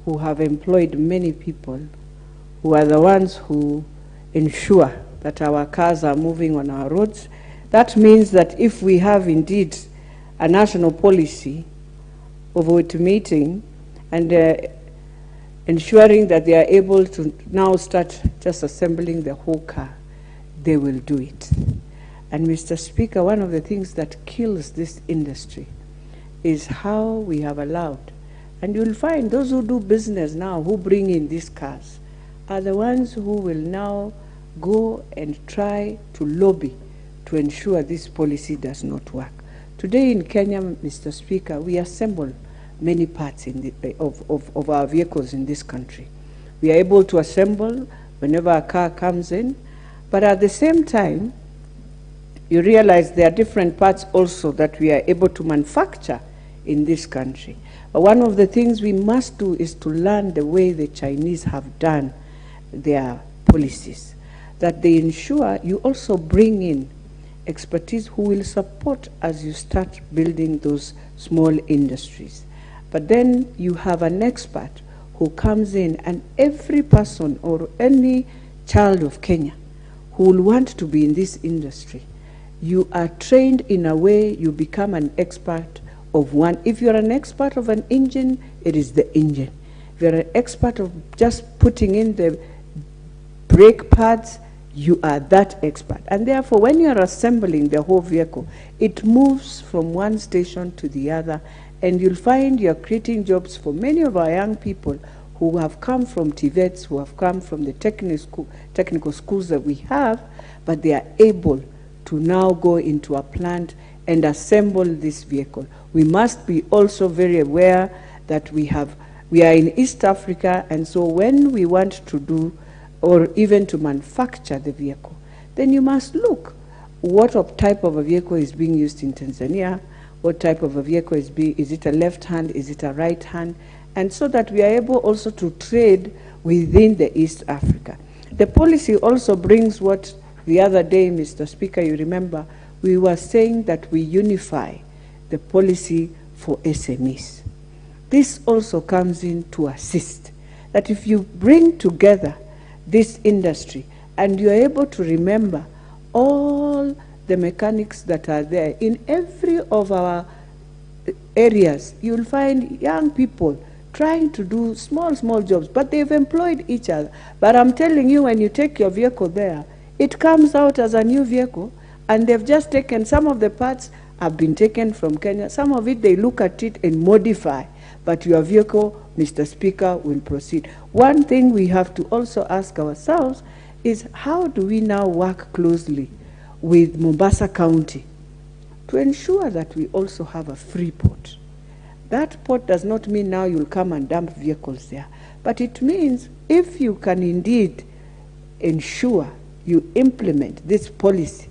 who have employed many people, who are the ones who ensure that our cars are moving on our roads. That means that if we have indeed a national policy of automating and ensuring that they are able to now start just assembling the whole car, they will do it. And Mr. Speaker, one of the things that kills this industry is how we have allowed, and you'll find those who do business now, who bring in these cars, are the ones who will now go and try to lobby to ensure this policy does not work. Today in Kenya, Mr. Speaker, we assemble many parts in of our vehicles in this country. We are able to assemble whenever a car comes in, but at the same time, you realize there are different parts also that we are able to manufacture in this country. But one of the things we must do is to learn the way the Chinese have done their policies, that they ensure you also bring in expertise who will support as you start building those small industries. But then you have an expert who comes in, and every person or any child of Kenya who will want to be in this industry, you are trained in a way you become an expert of one. If you're an expert of an engine, it is the engine. If you're an expert of just putting in the brake pads, you are that expert. And therefore, when you're assembling the whole vehicle, it moves from one station to the other, and you'll find you're creating jobs for many of our young people who have come from TVETs, who have come from the technical schools that we have, but they are able to now go into a plant and assemble this vehicle. We must be also very aware that we are in East Africa, and so when we want to do or even to manufacture the vehicle, then you must look what type of a vehicle is being used in Tanzania, what type of a vehicle is it a left hand, is it a right hand, and so that we are able also to trade within the East Africa. The policy also brings what the other day, Mr. Speaker, you remember, we were saying that we unify the policy for SMEs. This also comes in to assist, that if you bring together this industry and you're able to remember all the mechanics that are there in every of our areas, you'll find young people trying to do small jobs, but they've employed each other. But I'm telling you, when you take your vehicle there, it comes out as a new vehicle, and they've just taken, some of the parts have been taken from Kenya, some of it they look at it and modify, but your vehicle, Mr. Speaker, will proceed. One thing we have to also ask ourselves is, how do we now work closely with Mombasa County to ensure that we also have a free port? That port does not mean now you'll come and dump vehicles there, but it means if you can indeed ensure you implement this policy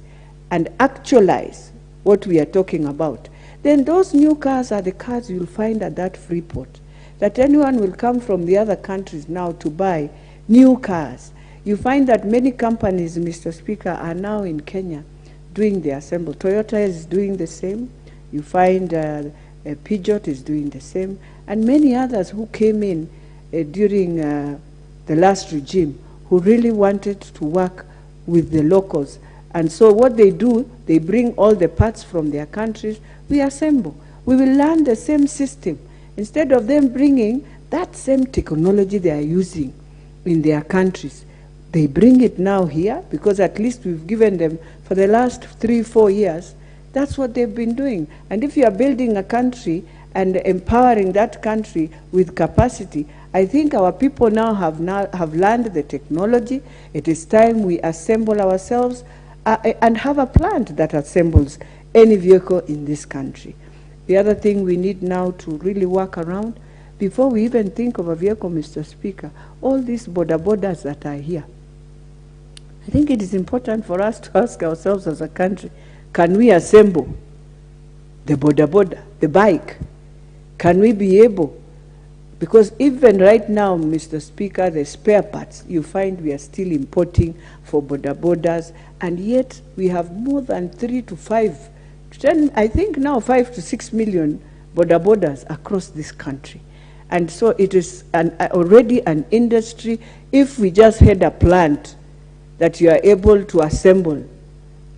and actualize what we are talking about, then those new cars are the cars you'll find at that free port, that anyone will come from the other countries now to buy new cars. You find that many companies, Mr. Speaker, are now in Kenya doing the assembly. Toyota is doing the same. You find Peugeot is doing the same, and many others who came in during the last regime who really wanted to work with the locals. And so what they do, they bring all the parts from their countries, we assemble. We will learn the same system. Instead of them bringing that same technology they are using in their countries, they bring it now here, because at least we've given them for the last 3-4 years. That's what they've been doing. And if you are building a country and empowering that country with capacity, I think our people now have learned the technology. It is time we assemble ourselves and have a plant that assembles any vehicle in this country. The other thing we need now to really work around, before we even think of a vehicle, Mr. Speaker, all these border-borders that are here, I think it is important for us to ask ourselves as a country, can we assemble the border, the bike? Can we be able? Because even right now, Mr. Speaker, the spare parts, you find we are still importing for borders, and yet we have more than 3 to 5, 10, I think now 5 to 6 million borders across this country. And so it is already an industry. If we just had a plant that you are able to assemble,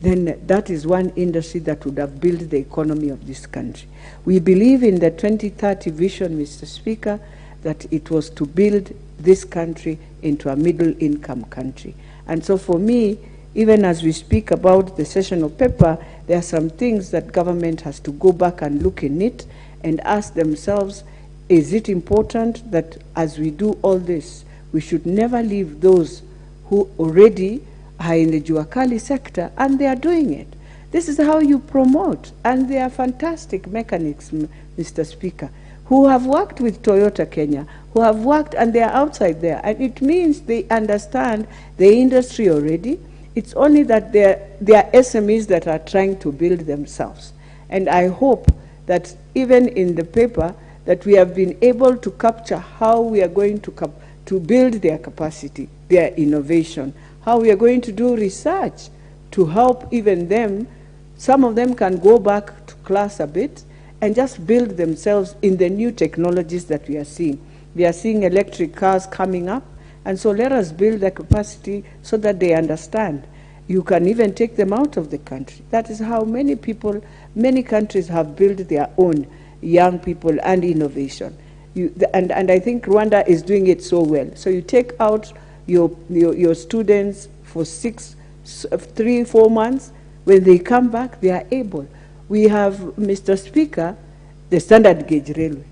then that is one industry that would have built the economy of this country. We believe in the 2030 vision, Mr. Speaker, that it was to build this country into a middle-income country. And so for me, even as we speak about the sessional paper, there are some things that government has to go back and look in it and ask themselves, is it important that as we do all this, we should never leave those who already are in the Juakali sector and they are doing it. This is how you promote, and they are fantastic mechanics, Mr. Speaker, who have worked with Toyota Kenya, who have worked, and they are outside there. And it means they understand the industry already. It's only that they are SMEs that are trying to build themselves. And I hope that even in the paper that we have been able to capture how we are going to build their capacity, their innovation, how we are going to do research to help even them. Some of them can go back to class a bit and just build themselves in the new technologies that we are seeing. We are seeing electric cars coming up, and so let us build the capacity so that they understand. You can even take them out of the country. That is how many people, many countries have built their own young people and innovation. And I think Rwanda is doing it so well. So you take out your students for 3-4 months. When they come back, they are able. We have, Mr. Speaker, the standard gauge railway.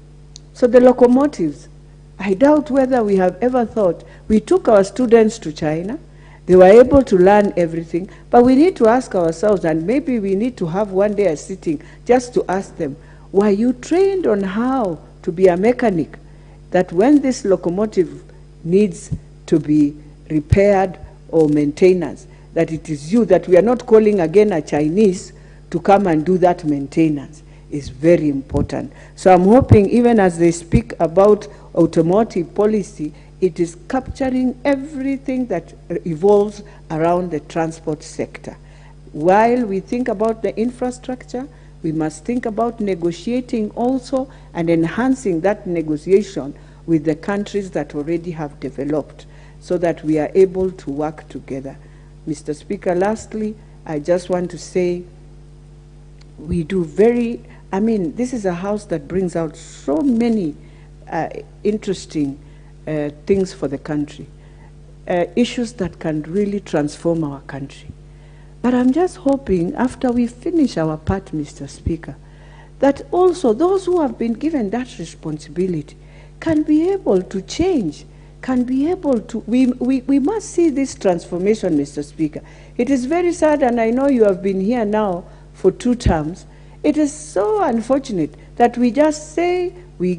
So the locomotives, I doubt whether we have ever thought. We took our students to China. They were able to learn everything. But we need to ask ourselves, and maybe we need to have one day a sitting just to ask them, were you trained on how to be a mechanic, that when this locomotive needs to be repaired or maintenance, that it is you, that we are not calling again a Chinese to come and do that maintenance, is very important. So I'm hoping even as they speak about automotive policy, it is capturing everything that evolves around the transport sector. While we think about the infrastructure, we must think about negotiating also and enhancing that negotiation with the countries that already have developed so that we are able to work together. Mr. Speaker, lastly, I just want to say we do this is a house that brings out so many interesting things for the country, issues that can really transform our country. But I'm just hoping after we finish our part, Mr. Speaker, that also those who have been given that responsibility can be able to change, can be able to, we must see this transformation, Mr. Speaker. It is very sad, and I know you have been here now for 2 terms. It is so unfortunate that we just say, we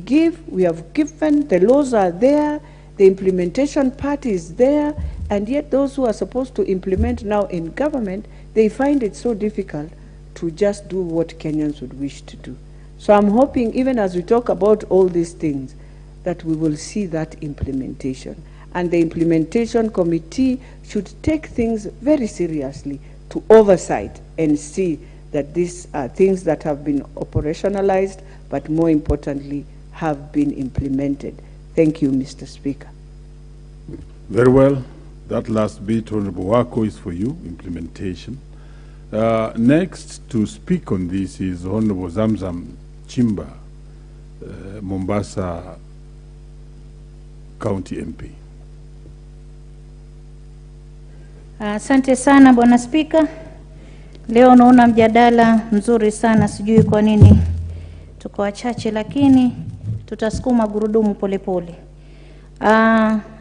have given, the laws are there, the implementation part is there, and yet those who are supposed to implement now in government, they find it so difficult to just do what Kenyans would wish to do. So I'm hoping, even as we talk about all these things, that we will see that implementation. And the implementation committee should take things very seriously to oversight and see that these are things that have been operationalized, but more importantly, have been implemented. Thank you, Mr. Speaker. Very well. That last bit, Honorable Wako, is for you, implementation. Next to speak on this is Honorable Zamzam Chimba, Mombasa County MP. Asante sana Bwana Spika. Leo naona mjadala mzuri sana, sijui kwa nini tuko wachache, lakini tutasukuma gurudumu polepole.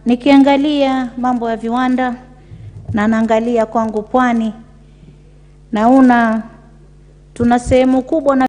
Nikiangalia mambo ya viwanda na naangalia kwangu pwani, naona tuna sehemu kubwa na